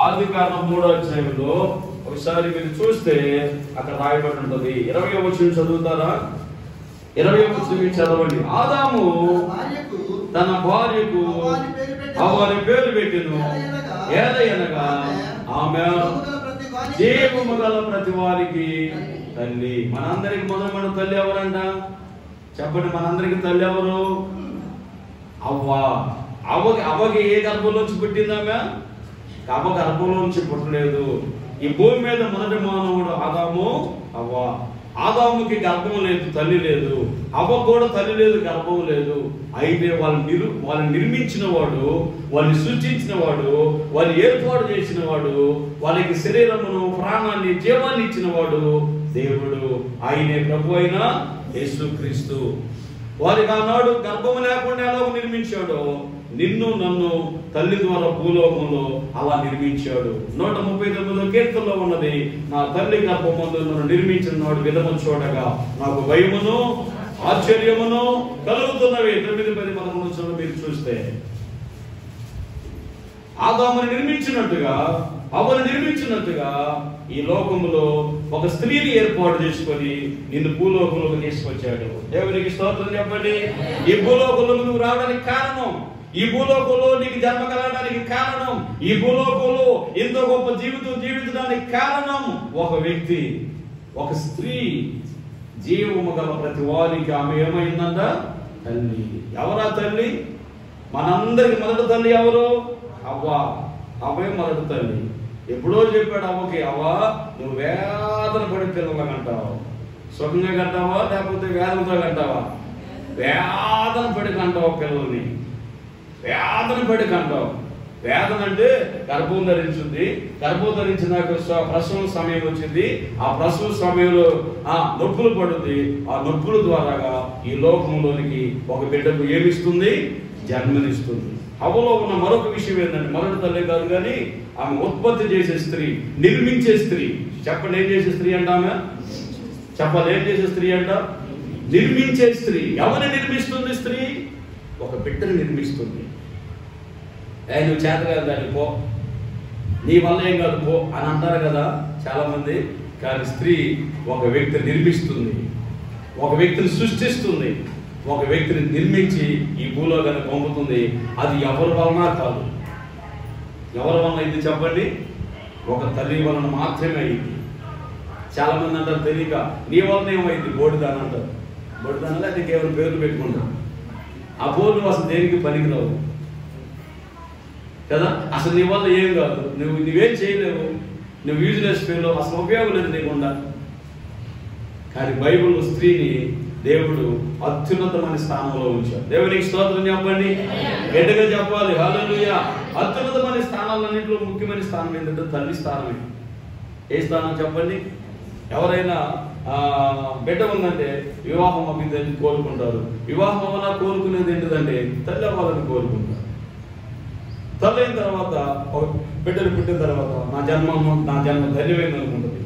ఆదికాండం 3వ అధ్యాయంలో ఒకసారి మీరు చూస్తే అక్కడ రాయబడి ఉంటుంది. 20వ వచనం చదువుతారా? 20వ వచనం చదవండి. ఆదాము తన భార్యకు అవ్వని పేరు పెట్టెను. ఏలయనగా ఆమె జీవము గల ప్రతి వారికి తల్లి. మనందరికి మొదటి తల్లి ఎవరంట? చెప్పండి, మనందరికి తల్లి ఎవరు? అవ్వ. అవ్వకి ఏ గర్భంలోంచి పుట్టిందామె? అవ్వ గర్భంలోంచి పుట్టలేదు. ఈ భూమి మీద మొదటి మానవుడు ఆదాము, అవ్వ. ఆదాముకి గర్భం లేదు, తల్లి లేదు. అవ్వ కూడా తల్లి లేదు, గర్భం లేదు. అయితే వాళ్ళని నిర్మించిన వాడు, వాళ్ళని సృష్టించిన వాడు, వాళ్ళని ఏర్పాటు చేసిన వాడు, వాళ్ళకి శరీరమును, ప్రాణాన్ని, జీవాన్ని ఇచ్చిన వాడు దేవుడు. ఆయనే ప్రభు అయిన యేసుక్రీస్తు. వారికి ఆనాడు గర్భము లేకుండా ఎలా నిర్మించాడో నిన్ను నన్ను తల్లి ద్వారా భూలోకంలో అలా నిర్మించాడు. 139వ కీర్తనలో ఉన్నది, నా తల్లి గర్భమందు నన్ను నిర్మించిన నాడు విధము చూడగా నాకు భయమును ఆశ్చర్యమును కలుగుతున్నవి. 9-10 మీరు చూస్తే ఆదాముని నిర్మించినట్టుగా, అవ్వను నిర్మించినట్టుగా ఈ లోకములో ఒక స్త్రీని ఏర్పాటు చేసుకొని నిన్ను భూలోకంలోకి తీసుకొచ్చాడు. దేవునికి స్తోత్రం చెప్పండి. ఈ భూలోకంలో నువ్వు రావడానికి కారణం, ఈ భూలోకంలో నీకు జన్మ కలగడానికి కారణం, ఈ భూలోకంలో ఎంతో గొప్ప జీవితం జీవించడానికి కారణం ఒక వ్యక్తి, ఒక స్త్రీ. జీవము గల ప్రతి వారికి ఆమె ఏమైందంట? తల్లి. ఎవరా తల్లి? మనందరికి మొదటి తల్లి ఎవరు? అవ్వ. అవ్వే మొదటి తల్లి. ఎప్పుడో చెప్పాడు అవ్వకి, అవ్వ నువ్వు వేదన పడి పిల్లలు కంటావా? సుఖంగా కంటావా లేకపోతే వేదనతో కంటావా? వేదన పడి కంటావా పిల్లల్ని? వేదన పడి కంటావు. వేదన అంటే గర్భం ధరించింది, గర్భం ధరించినాక ప్రసవం సమయం వచ్చింది. ఆ ప్రసవ సమయంలో నొప్పులు పడుతుంది. ఆ నొప్పుల ద్వారాగా ఈ లోకంలోనికి ఒక బిడ్డకు ఏమిస్తుంది? జన్మనిస్తుంది. అవ్వలో ఉన్న మరొక విషయం ఏంటంటే, మొదటి తల్లి కాదు కానీ ఆమె ఉత్పత్తి చేసే స్త్రీ, నిర్మించే స్త్రీ. చెప్పండి, ఏం చేసే స్త్రీ అంట ఆమె? చెప్పాలి, ఏం చేసే స్త్రీ అంట? నిర్మించే స్త్రీ. ఎవరిని నిర్మిస్తుంది స్త్రీ? ఒక బిడ్డను నిర్మిస్తుంది. నువ్వు చేత కాదు దాన్ని పో, నీ వల్ల ఏం కాదు పో అని అంటారు కదా చాలా మంది. కానీ స్త్రీ ఒక వ్యక్తిని నిర్మిస్తుంది, ఒక వ్యక్తిని సృష్టిస్తుంది, ఒక వ్యక్తిని నిర్మించి ఈ భూలోకాన్ని పంపుతుంది. అది ఎవరి వలన కాదు. ఎవరి వలన ఇది చెప్పండి? ఒక తల్లి వలన మాత్రమే అయింది. చాలా మంది అంటారు తెలియక, నీ వలన ఏమైంది? బోడిదాని అంటారు. బోడిదానిలో అది కేవలం పేర్లు పెట్టుకుంటారు. ఆ బోర్డు అసలు దేనికి పనికిరావు కదా. అసలు నీ వల్ల ఏం కాదు, నువ్వేం చేయలేవు, నువ్వు యూజ్లెస్ ఫెలో, అసలు ఉపయోగం లేదు నీకుండా. కానీ బైబిల్ స్త్రీని దేవుడు అత్యున్నతమైన స్థానంలో ఉంచాడు. దేవునికి స్తోత్రం చెప్పండి, గట్టిగా చెప్పాలి హల్లెలూయా. అత్యున్నతమైన స్థానాలన్నింటిలో ముఖ్యమైన స్థానం ఏంటంటే తల్లి స్థానమే. ఏ స్థానం చెప్పండి? ఎవరైనా బిడ్డ ఉందంటే వివాహం అవ్విందని కోరుకుంటారు. వివాహం అవ్వాలా కోరుకునేది ఏంటిదంటే తల్లి అవ్వాలని కోరుకుంటారు. తల్లి అయిన తర్వాత బిడ్డలు పుట్టిన తర్వాత నా జన్మ ధన్యమైంది అనుకుంటుంది,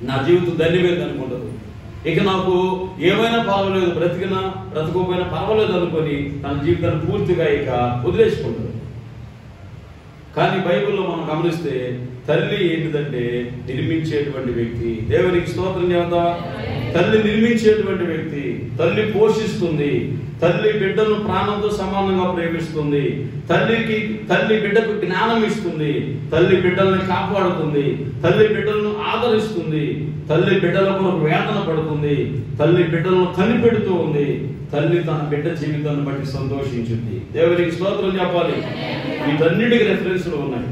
నా జీవితం ధన్యమైంది అనుకుంటుంది. ఇక నాకు ఏమైనా పర్వాలేదు, బ్రతికినా బ్రతకపోయినా పర్వాలేదు అనుకొని తన జీవితాన్ని పూర్తిగా ఇక వదిలేసుకుంటుంది. కానీ బైబిల్లో మనం గమనిస్తే తల్లి ఏంటిదంటే నిర్మించేటువంటి వ్యక్తి. దేవునికి స్తోత్రం చేద్దాం. తల్లి నిర్మించేటువంటి వ్యక్తి. తల్లి పోషిస్తుంది. తల్లి బిడ్డను ప్రాణంతో సమానంగా ప్రేమిస్తుంది. తల్లి బిడ్డకు జ్ఞానం ఇస్తుంది. తల్లి బిడ్డల్ని కాపాడుతుంది. తల్లి బిడ్డలను ఆదరిస్తుంది. తల్లి బిడ్డల కొరకు వేదన పడుతుంది. తల్లి బిడ్డలను కనిపెడుతూ ఉంది. తల్లి తన బిడ్డ జీవితాన్ని బట్టి సంతోషించింది. దేవునికి స్తోత్రం చెప్పాలి. వీటన్నిటికీ రెఫరెన్స్లు ఉన్నాయి.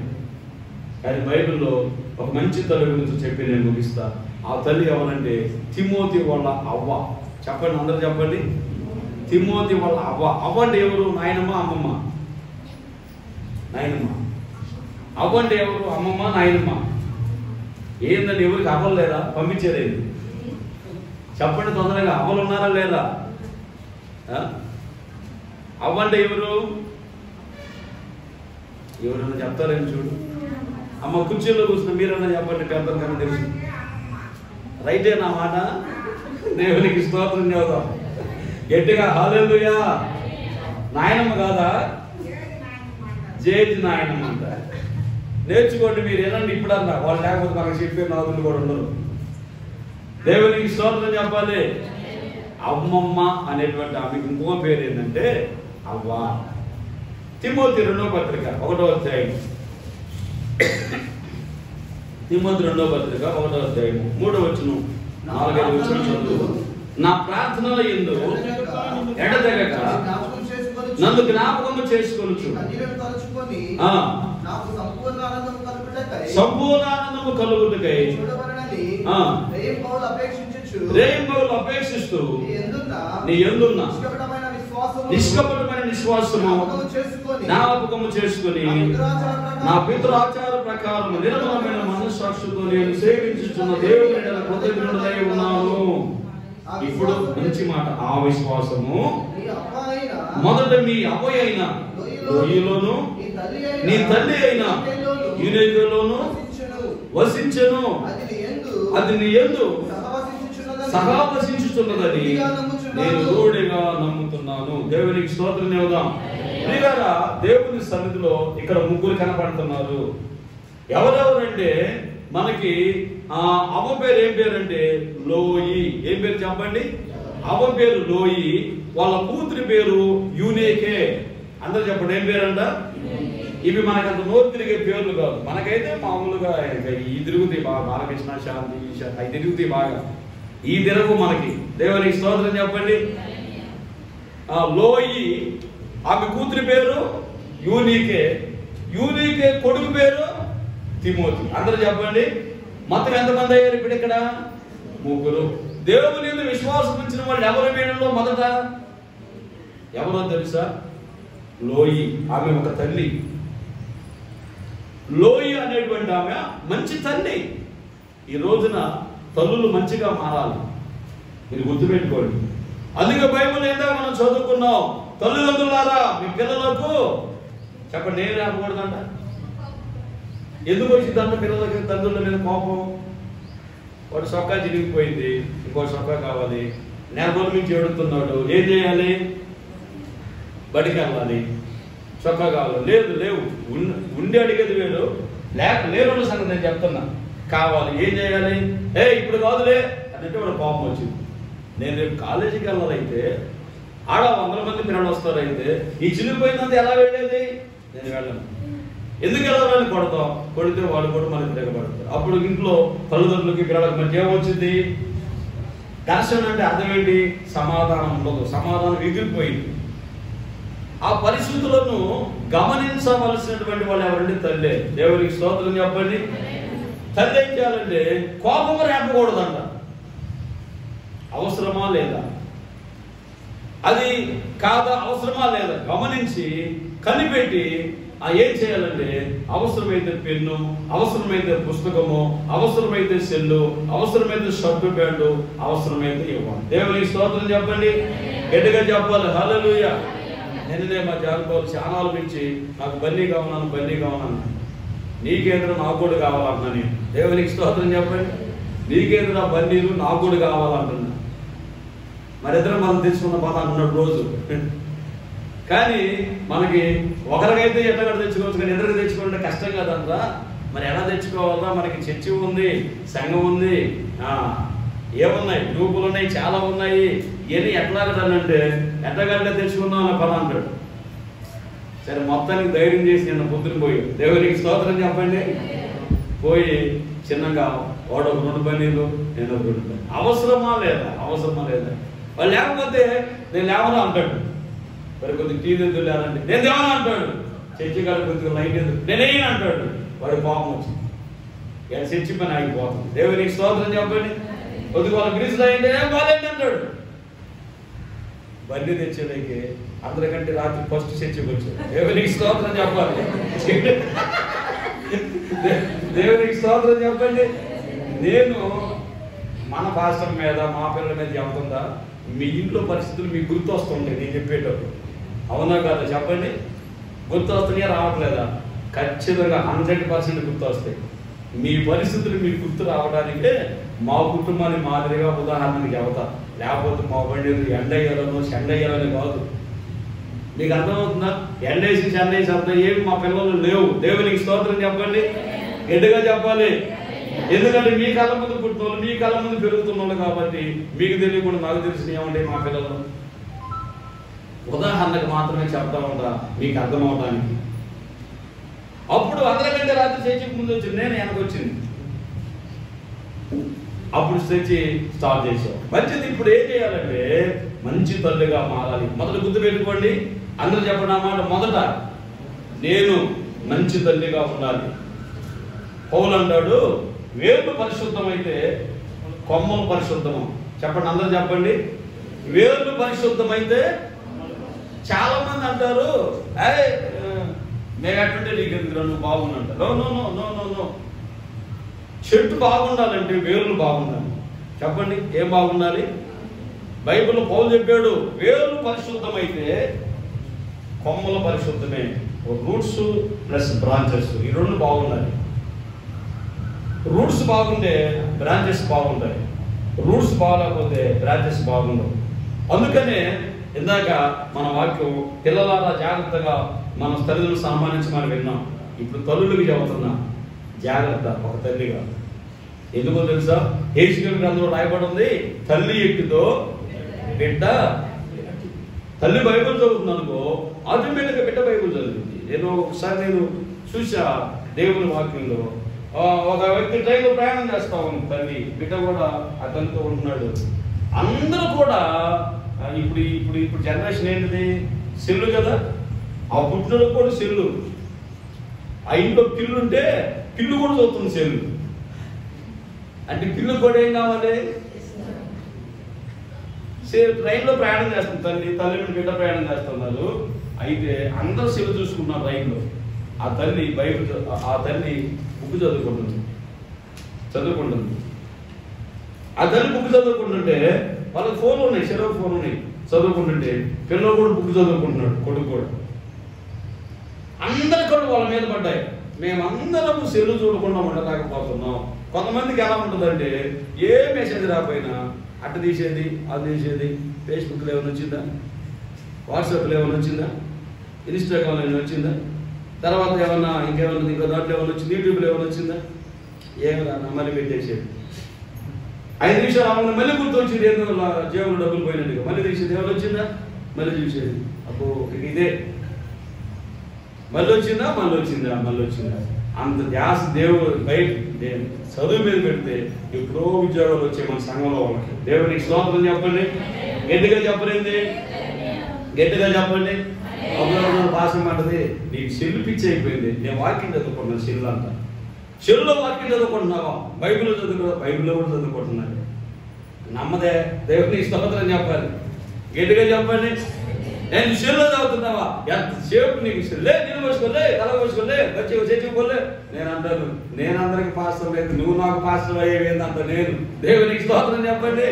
కానీ బైబిల్లో ఒక మంచి తల్లి గురించి చెప్పి నేను ముగిస్తా. ఆ తల్లి ఎవరంటే తిమోతి వాళ్ళ అవ్వ. చెప్పండి, అందరూ చెప్పండి. తిమోతి వాళ్ళ అవ్వ. అవ్వ అంటే ఎవరు? నాయనమ్మ, అమ్మమ్మ. నాయనమ్మ. అవ్వ అంటే ఎవరు? అమ్మమ్మ, నాయనమ్మ. ఏందని ఎవరికి అవ్వలు లేదా? పంపించేదేంటి? చెప్పండి తొందరగా. అవ్వలు ఉన్నారా లేదా? అవ్వ అంటే ఎవరు? ఎవరన్నా చెప్తారేమి చూడు. అమ్మ కుర్చీలో కూర్చున్న మీరన్నా చెప్పండి, పెద్దరికన్నా తెలుసు. రైటే నా మాట? దేవునికి స్తోత్రం చేద్దాం గట్టిగా హల్లెలూయా. నాయనమ్మ కాదా? జేజి నాయనమ్మ అంట. నేర్చుకోండి మీరు ఏనండి ఇప్పుడు అన్నా, వాళ్ళు లేకపోతే మనకు చెప్పే నాదులు కూడా ఉండరు. దేవునికి స్తోత్రం చెప్పాలి. అమ్మమ్మ అనేటువంటి ఆమెకు ఇంకో పేరు ఏంటంటే అవ్వ. తిమోతి 2వ పత్రిక 1వ అధ్యాయం, తిమోతి 2వ పత్రిక 1వ అధ్యాయం 3వ వచనం 4వ వచనం చదువు. నా ప్రార్థనల యందు ఎడతెగక నన్ను జ్ఞాపకము చేసుకొనుచు సంపూర్ణ ఆనందము కలుగుటకై రేయింబవలు అపేక్షిస్తూ నీ యందున్న నిష్కపటమైన విశ్వాసము జ్ఞాపకము చేసుకొని నా పితృఆచార ప్రకారం నిర్మలమైన మనస్సాక్షితో నేను సేవించుచున్న దేవుని కృతజ్ఞుడై ఉన్నాను. ఇప్పుడు మంచి మాట. ఆ విశ్వాసము మొదట మీ అవ్వ అయిన లోయలోను నీ తల్లి అయిన యూనేలోను వసించెను. అది నీ యందు సహవసించుచున్నదని నేను రూఢిగా నమ్ముతున్నాను. దేవునికి స్తోత్రం చెబుదాం. ప్రియులారా, దేవుని సన్నిధిలో ఇక్కడ ముగ్గురు కనపడుతున్నారు. ఎవరెవరంటే మనకి అవ్వ పేరు ఏం పేరు అంటే లోయి. ఏం పేరు చెప్పండి? అవ్వ పేరు లోయి, వాళ్ళ కూతురి పేరు యూనేకే. అందరూ చెప్పండి ఏం పేరంట? ఇవి మనకంత నోరు తిరిగే పేర్లు కాదు. మనకైతే మామూలుగా ఈ తిరుగుతాయి బాగా, బాలకృష్ణ, శాంతి, అవి తిరుగుతాయి బాగా. ఈ తిరుగు మనకి. దేవునికి స్తోత్రం చెప్పండి. లోయి ఆమె కూతురి పేరు యూనికే. యూనికే కొడుకు పేరు తిమోతి. అందరూ చెప్పండి. మొత్తం ఎంతమంది అయ్యారు ఇప్పుడు ఇక్కడ? ముగ్గురు. దేవుని మీద విశ్వాసం ఉంచిన వాళ్ళు ఎవరి వీళ్ళలో మొదట ఎవరో తెలుసా? లోయి. ఆమె ఒక తల్లి. లోయి అనేటువంటి ఆమె మంచి తల్లి. ఈ రోజున తల్లులు మంచిగా మారాలి, మీరు గుర్తుపెట్టుకోండి. అందుకే బైబిల్ ఏందో మనం చదువుకున్నాం, తల్లిదండ్రులారా మీ పిల్లలకు చెప్పండి ఏం రాకూడదంట. ఎందుకు వచ్చిందంట పిల్లలకి తండ్రుల మీద కోపం? వాడు సొక్కా చిరిగిపోయింది, ఇంకో సొక్కా కావాలి, నెల నుంచి ఏడుతున్నాడు, ఏం చేయాలి? బడికి వెళ్ళాలి, చొక్కా కావాలి. లేదు లేవు, ఉండి అడిగేది వేరు, లేరు సంగతి నేను చెప్తున్నా. కావాలి, ఏం చేయాలి? ఇప్పుడు కాదులే అంటే వాడు కోపం వచ్చింది. నేను రేపు కాలేజీకి వెళ్ళాలైతే ఆడ 100 మంది పిల్లలు వస్తారైతే ఈ చిరిగిపోయిందంతా ఎలా వెళ్ళేది? నేను వెళ్ళను. ఎందుకు వెళ్ళాలని కొడతాం, కొడితే వాళ్ళు కూడా మనకి తెగబడతారు. అప్పుడు ఇంట్లో తల్లిదండ్రులకి పిల్లలకి మధ్య ఏమొచ్చింది? ఘర్షణ. అంటే అర్థం ఏంటి? సమాధానం ఉండదు, సమాధానం ఎగిరిపోయింది. ఆ పరిస్థితులను గమనించవలసినటువంటి వాళ్ళు ఎవరంటే తల్లే. దేవునికి స్తోత్రం చెప్పండి. తల్లి ఏం చేయాలంటే కోపం రేపకూడదంట. అవసరమా లేదా, అది కాదా, అవసరమా లేదా గమనించి కనిపెట్టి ఏం చేయాలంటే అవసరమైతే పెన్ను, అవసరమైతే పుస్తకము, అవసరమైతే సెల్లు, అవసరమైతే షర్టు ప్యాంటు, అవసరమైతే ఇవ్వాలి. దేవునికి స్తోత్రం చెప్పండి, గట్టిగా చెప్పాలి. హల్లెలూయా. నిన్ననే మా జాగ్రత్త చాలా నుంచి నాకు బన్నీ కావాలన్నాను. నీకేంద్ర నాకు కూడా కావాలన్నా. నేను దేవునికి స్తోత్రం చెప్పండి. నీకేంద్ర బన్నీలు నాకు కూడా కావాలంటున్నా. మరిద్దరం మనం తెచ్చుకున్న బాధ అన్నట్టు రోజు. కానీ మనకి ఒకరికైతే ఎట్లా తెచ్చుకోవచ్చు, కానీ ఇద్దరికి తెచ్చుకుంటే కష్టం కదంతా. మరి ఎలా తెచ్చుకోవాలా? మనకి చర్చి ఉంది, సంఘం ఉంది, ఏమున్నాయి, గ్రూపులు ఉన్నాయి, చాలా ఉన్నాయి. ఇవన్నీ ఎట్లాగదంటే ఎట్లాగంటే తెచ్చుకుందాం అన్న పని అంటాడు. సరే మొత్తానికి ధైర్యం చేసి నిన్న పొద్దున పోయి దేవునికి స్తోత్రం చెప్పండి. పోయి చిన్నగా వాడు 2 పన్నీలు, నేను 2 పన్నీలు. అవసరమా లేదా? వాళ్ళు లేకపోతే నేను లేవనా అంటాడు. మరి కొద్దిగా టీ తెద్దు లేదంటే నేను దేవనా అంటాడు. చర్చి కాడ కొద్దిగా లైట్ ఎందుకు నేనేం అంటాడు. వాడి కోపం వచ్చింది, ఇలా చర్చి పని ఆగిపోతుంది. దేవునికి స్తోత్రం చెప్పండి. కొద్దిగా వాళ్ళు గ్రీజులు అయింటే ఏం బాగాలేండి అంటాడు. బండి తెచ్చేదానికి అందరికంటే రాత్రి ఫస్ట్ చర్చికి వచ్చాడు. దేవునికి స్తోత్రం చెప్పాలి. దేవునికి స్తోత్రం చెప్పండి. నేను మన భాషల మీద మా పిల్లల మీద చెప్తుందా? మీ ఇంట్లో పరిస్థితులు మీకు గుర్తు వస్తుంటాయి నేను చెప్పేటప్పుడు. అవునా కాదా చెప్పండి? గుర్తు వస్తున్నాయా రావట్లేదా? ఖచ్చితంగా 100% గుర్తు వస్తాయి. మీ పరిస్థితులు మీకు గుర్తు రావడానికే మా కుటుంబాన్ని మాదిరిగా ఉదాహరణకి చెబుతా. లేకపోతే మా బండి ఎండయ్యాలను చెండయ్యాలని కాదు. మీకు అర్థమవుతుందా? ఎండేసి చెన్నైసి అర్థం ఏమి మా పిల్లలు లేవు. దేవునికి స్తోత్రం చెప్పండి, గట్టిగా చెప్పాలి. ఎందుకంటే మీ కళ్ళ ముందు పుట్టిన వాళ్ళు, మీ కళ్ళ ముందు పెరుగుతున్న వాళ్ళు కాబట్టి మీకు తెలియకుండా నాకు తెలిసిన ఏమంటే మా పిల్లలు. ఉదాహరణకు మాత్రమే చెప్తా ఉంటా మీకు అర్థం అవడానికి. అప్పుడు అందరికంటే రాత్రి చర్చికి ముందు వచ్చింది, నేను వెనక వచ్చింది. అప్పుడు చర్చి స్టార్ట్ చేసాం. మంచిది. ఇప్పుడు ఏం చేయాలంటే మంచి తల్లిగా మారాలి. మొదట గుర్తు పెట్టుకోండి, అందరూ చెప్పండి ఆ మాట. మొదట నేను మంచి తల్లిగా ఉండాలి. పౌలు అంటాడు, వేర్లు పరిశుద్ధమైతే కొమ్మలు పరిశుద్ధము. చెప్పండి, అందరూ చెప్పండి. వేర్లు పరిశుద్ధమైతే. చాలా మంది అంటారు, మేము ఎట్టుంటే నీకు ఎందుకు నువ్వు బాగుందంట. No no no no no no. చెట్టు బాగుండాలంటే వేర్లు బాగుండాలి. చెప్పండి, ఏం బాగుండాలి? బైబిల్లో పౌలు చెప్పాడు, వేర్లు పరిశుద్ధమైతే కొమ్మల పరిశుద్ధమే. రూట్స్ ప్లస్ బ్రాంచెస్, ఈ రెండు బాగుండాలి. రూట్స్ బాగుంటే బ్రాంచెస్ బాగుంటాయి, రూట్స్ బాగాలేకపోతే బ్రాంచెస్ బాగుండవు. అందుకనే ఇందాక మన వాక్యం, పిల్లలారా జాగ్రత్తగా మన తల్లిదండ్రులు సన్మానించి మనం విన్నాం. ఇప్పుడు తల్లులకి చెబుతున్నా, జాగ్రత్త ఒక తల్లిగా. ఎందుకో తెలుసా? హెచ్కేల్ గ్రంథంలో రాయబడి ఉంది, తల్లి ఎట్టుతో బిడ్డ. తల్లి బైబిల్ చదువుతుంది అనుకో, ఆటోమేటిక్గా బిడ్డ బైబిల్ చదువుతుంది. ఒకసారి నేను చూసా దేవుని వాక్యంలో, ఒక వ్యక్తి ట్రైన్లో ప్రయాణం చేస్తా ఉంది తల్లి, బిడ్డ కూడా ఆ తల్లితో ఉంటున్నాడు. అందరూ కూడా ఇప్పుడు ఇప్పుడు ఇప్పుడు జనరేషన్ ఏంటిది? సెల్లు కదా. ఆ పుట్టినోడు కూడా సెల్లు. ఆ ఇంట్లో పిల్లు ఉంటే పిల్లు కూడా చూస్తుంది సెల్లు. అంటే పిల్లు కూడా ఏం కావాలి? ట్రైన్లో ప్రయాణం చేస్తుంది తల్లి బిడ్డ ప్రయాణం చేస్తున్నారు. అయితే అందరూ సెల్లు చూసుకున్నారు రైల్లో. ఆ తల్లి బుక్ చదువుకుంటుంది. ఆ తల్లి బుక్ చదువుకుంటుంటే వాళ్ళకి ఫోన్లు ఉన్నాయి, సెలవు ఫోన్ ఉన్నాయి, చదువుకుంటుంటే పిల్లలు కూడా బుక్ చదువుకుంటున్నాడు, కొడుకు కూడా. అందరి కళ్ళు వాళ్ళ మీద పడ్డాయి. మేమందరం సెల్లు చూడకుండా ఉండలేకపోతున్నాం. కొంతమందికి ఎలా ఉంటుందంటే, ఏ మెసేజ్ రాకపోయినా అట్ట తీసేది, అది తీసేది. ఫేస్బుక్లో ఏమైనా వచ్చిందా, వాట్సాప్లో ఏమైనా వచ్చిందా, ఇన్స్టాగ్రామ్లో ఏమైనా వచ్చిందా, తర్వాత ఏమన్నా ఇంకేమన్నా ఇంకో దాంట్లో ఏమైనా వచ్చింది, యూట్యూబ్లో ఏమైనా వచ్చిందా, ఏమి రా మళ్ళీ పెట్టేసేది. 5 నిమిషాలు అవ్వకుండా మళ్ళీ గుర్తొచ్చింది, ఏదో జేబులో డబ్బులు పోయినట్టుగా మళ్ళీ తీసేది. ఏమైనా వచ్చిందా, మళ్ళీ చూసేది. అప్పుడు ఇదే మళ్ళీ వచ్చిందా. అంత ధ్యాస దేవుడు బయట చదువు మీద పెడితే ఎప్పుడో ఉద్యోగాలు వచ్చే మన సంఘంలో వాళ్ళకి. దేవునికి స్తోత్రం చెప్పండి, గట్టిగా చెప్పలేదు, గట్టిగా చెప్పండి. అప్పుడు భాష మాటది, నీకు సెల్లు పిచ్చి అయిపోయింది. నేను వాక్యం చదువుకుంటున్నాను, సెల్లు అంట. చెల్లులో వాక్యం చదువుకుంటున్నావా? బైబిల్లో బైబిల్లో కూడా చదువుకుంటున్నాను. నమ్మదే. దేవునికి స్తోత్రం చెప్పాలి, గట్టిగా చెప్పండి. నేను సెల్లో చదువుతున్నావా? ఎంతసేపు నీకు సెల్లే, నీళ్ళు పోసుకోలే, తల పోసుకోలే, చచ్చిపోలే. నేను అంటాను, నేను అందరికి పాస్టర్ లేదు, నువ్వు నాకు పాస్టర్ అయ్యేవేందంట. నేను దేవునికి స్తోత్రం చెప్పండి.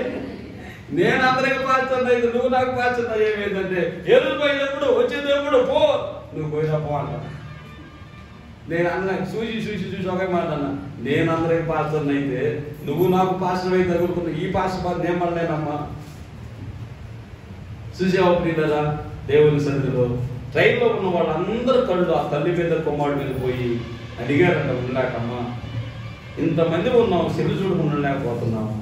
నేను అందరికి పాస్టర్ లేదు, నువ్వు నాకు పాస్టర్ అయ్యేవేందంటే, ఎదురు పోయినప్పుడు వచ్చేదేప్పుడు పో, నువ్వు పోయినా పో అంట. నేను అందరికి చూసి ఒకే మాట అన్నా, నేను అందరికి పాస్టర్ అయితే నువ్వు నాకు పాస్టర్ అయితే తగులుకున్నా. ఈ పాస్టర్ నేను పడలేనమ్మా. చూసావా ప్రియులారా, దేవుని సన్నిధిలో ట్రైన్లో ఉన్న వాళ్ళందరూ కళ్ళు ఆ తల్లి మీద కొమ్మాడి మీద పోయి అడిగారంట, ఉండలేకమ్మా ఇంతమంది ఉన్నావు, సెల్లు చూడకుండా ఉండలేకపోతున్నావు.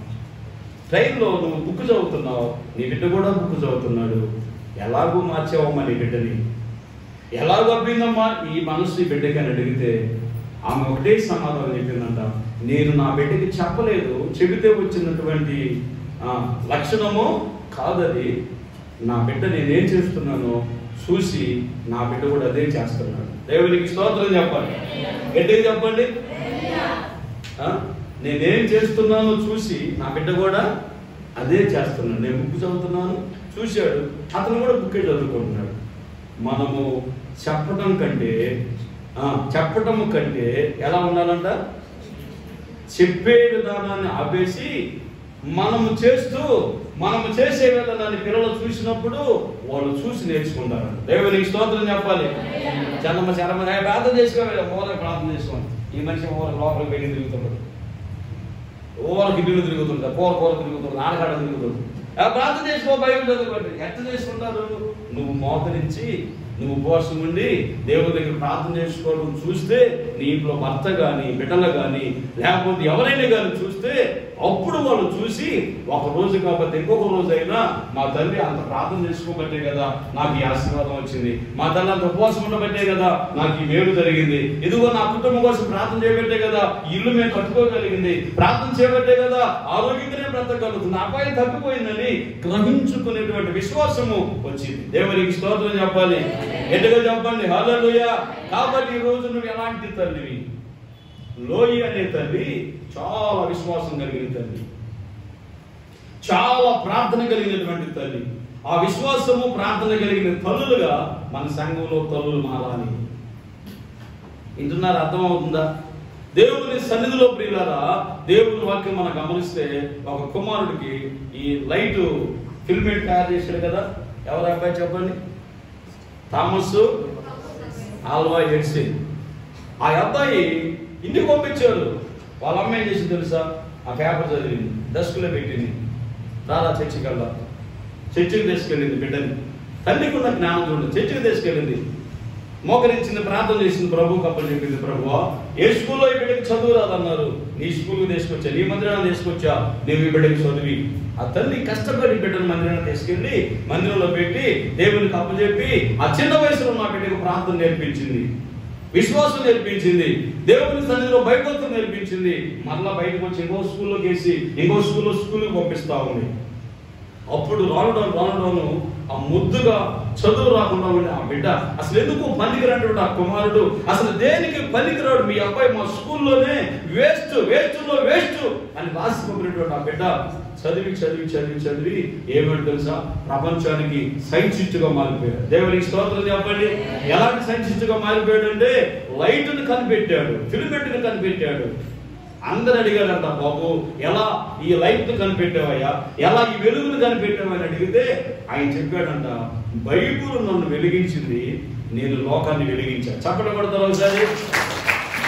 ట్రైన్లో నువ్వు బుక్ చదువుతున్నావు, నీ బిడ్డ కూడా బుక్ చదువుతున్నాడు. ఎలాగూ మార్చావమ్మా నీ బిడ్డని? ఎలాగో అబ్బిందమ్మా ఈ మనసు ఈ బిడ్డకి అని అడిగితే ఆమె ఒకటే సమాధానం చెప్పిందంట, నేను నా బిడ్డకి చెప్పలేదు, చెబితే వచ్చినటువంటి లక్షణము కాదది. నా బిడ్డ నేనేం చేస్తున్నానో చూసి నా బిడ్డ కూడా అదే చేస్తున్నాడు. దేవునికి స్తోత్రం చెప్పండి, గట్టిగా చెప్పండి. నేనేం చేస్తున్నానో చూసి నా బిడ్డ కూడా అదే చేస్తున్నాడు. నేను బుక్ చదువుతున్నాను, చూశాడు, అతను కూడా బుక్కే చదువుకుంటున్నాడు. మనము చెప్పటం కంటే ఎలా ఉండాలంట? చెప్పే విధానాన్ని ఆపేసి మనము చేసే విధానాన్ని పిల్లలు చూసినప్పుడు వాళ్ళు చూసి నేర్చుకుంటారు. దేవునికి స్తోత్రం చెప్పాలి. చందమ్మ ప్రార్థన చేసుకోవాలి, మూలకి ప్రార్థన చేసుకోండి. ఈ మనిషి లోపలికి వెళ్ళి తిరుగుతుంటాడు, ఓవరికి నీళ్ళు తిరుగుతుంటారు, కూర తిరుగుతుంటారు, ఆడకాడ తిరుగుతుంటారు. ప్రార్థన చేసుకో, బైబిల్ చదువుకోండి. ఎట్లా చేసుకుంటారు? నువ్వు మోకరించి నువ్వు ఉపవాసం ఉండి దేవుడి దగ్గర ప్రార్థన చేసుకోవడం చూస్తే, నీ ఇంట్లో భర్త కానీ బిడ్డలు కానీ లేకపోతే ఎవరైనా కానీ చూస్తే, అప్పుడు వాళ్ళు చూసి ఒక రోజు కాబట్టి ఇంకొక రోజు అయినా మా తల్లి అంత ప్రార్థన చేసుకోబట్టే కదా నాకు ఈ ఆశీర్వాదం వచ్చింది, మా తల్లి అంత ఉపవాసం ఉండబట్టే కదా నాకు ఈ మేలు జరిగింది, ఇదిగో నా కుటుంబం కోసం ప్రార్థన చేయబట్టే కదా ఇల్లు మేము కట్టుకోగలిగింది, ప్రార్థన చేయబట్టే కదా ఆరోగ్యంగానే బ్రతకగలుగుతుంది, అపాయం తప్పిపోయిందని గ్రహించుకునేటువంటి విశ్వాసము వచ్చింది. దేవునికి స్తోత్రం చెప్పాలి, ఎటుగా చెప్పండి, హల్లెలూయా. కాబట్టి ఈ రోజు నువ్వు ఎలాంటి తల్లివి? లోయి అనే తల్లి చాలా విశ్వాసం కలిగిన తల్లి, చాలా ప్రార్థన కలిగినటువంటి తల్లి. ఆ విశ్వాసము ప్రార్థన కలిగిన తల్లులుగా మన సంఘంలో తల్లులు మారాలి. వింటున్నారు? అర్థమవుతుందా? దేవుని సన్నిధిలో ప్రియులారా, దేవుని వాక్యం మనం గమనిస్తే ఒక కుమారుడికి ఈ లైట్ ఫిల్మెంట్ తయారు చేశాడు కదా, ఎవరు అబ్బాయి చెప్పండి? Thomas Alva Edison. ఆ అబ్బాయి ఇంటికి పంపించాడు. వాళ్ళ అమ్మ ఏం చేసింది తెలుసా? ఆ పేపర్ చదివింది, డస్క్లో పెట్టింది, రాలా చర్చికి వెళ్ళా, చర్చికి తీసుకెళ్ళింది బిడ్డని. తల్లికి ఉన్న జ్ఞానం చూడండి, చర్చికి తీసుకెళ్ళింది, మోకరించింది, ప్రార్థన చేసింది, ప్రభువుకి అప్పని చెప్పింది, ప్రభువా ఏ స్కూల్లో ఈ బిడ్డకి చదువు రాదన్నారు, నీ స్కూల్కి తీసుకొచ్చా, నీ మందిరాన్ని తీసుకొచ్చా, నేను ఈ బిడ్డకి చదివి. ఆ తల్లి కష్టపడి బిడ్డను మందిరాన్ని తీసుకెళ్ళి మందిరంలో పెట్టి దేవునికి అప్పచెప్పి ఆ చిన్న వయసులో నా బిడ్డకు ప్రార్థన నేర్పించింది, విశ్వాసం నేర్పించింది, దేవుని సన్నిధిలో భయభక్తులు నేర్పించింది. మరలా బయటకు వచ్చి ఇంకో స్కూల్లోకి వేసి ఇంకో స్కూల్కి పంపిస్తా ఉంది. అప్పుడు రాను ఆ ముద్దుగా చదువు రాకుండా ఉండే ఆ బిడ్డ అసలు ఎందుకు పనికిరాడు, ఆ కుమారుడు అసలు దేనికి పనికిరాడు, మీ అబ్బాయి మా స్కూల్లోనే వేస్ట్ అని రాసిపోయినటువంటి ఆ బిడ్డ చదివి ఏమంటే తెలుసా? ప్రపంచానికి సైంటిస్ట్గా మారిపోయాడు. దేవునికి స్తోత్రం చెప్పండి. ఎలాంటి సైంటిస్ట్గా మారిపోయాడు అంటే లైట్ని కనిపెట్టాడు, ఫిలమెంట్ని కనిపెట్టాడు. అందరు అడిగాడంట, బాబు ఎలా ఈ లైట్ కనిపెట్టావయ్యా, ఎలా ఈ వెలుగును కనిపెట్టావని అడిగితే ఆయన చెప్పాడంట, బైబుల్ నన్ను వెలిగించింది, నేను లోకాన్ని వెలిగించాను. చెప్పడం పడతారు ఒకసారి.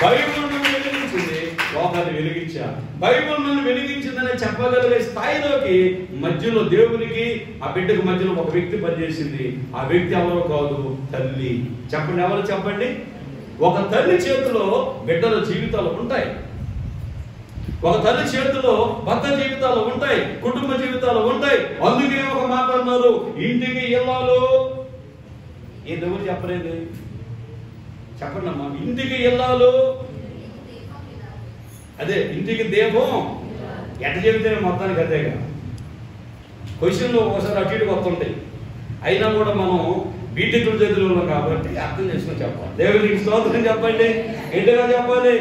బైబుల్ నన్ను వెలిగించింది, లోకాన్ని వెలిగించా. బైబుల్ నన్ను వెలిగించిందని చెప్పగలిగే స్థాయిలోకి మధ్యలో దేవునికి ఆ బిడ్డకు మధ్యలో ఒక వ్యక్తి పనిచేసింది. ఆ వ్యక్తి ఎవరో కాదు, తల్లి. చెప్పండి, ఎవరు చెప్పండి? ఒక తల్లి చేతిలో బిడ్డల జీవితాలు ఉంటాయి, ఒక తల్లి చేతిలో భర్త జీవితాలు ఉంటాయి, కుటుంబ జీవితాలు ఉంటాయి. అందుకే ఒక మాట అన్నారు, ఇంటికి వెళ్ళాలో. ఏది ఎవరు చెప్పలేదు? చెప్పండి అమ్మా. ఇంటికి వెళ్ళాలో, అదే ఇంటికి దీపం ఎట్ట చెబితే మొత్తానికి అదేగా. క్వశ్చన్లు ఒకసారి అటు ఇటుకు వస్తుంటాయి, అయినా కూడా మనం బీటెక్ చేతులు ఉన్నాం కాబట్టి అర్థం చేసుకొని చెప్పాలి. దేవునికి స్తోత్రం చెప్పండి, ఏంటిగా చెప్పాలి.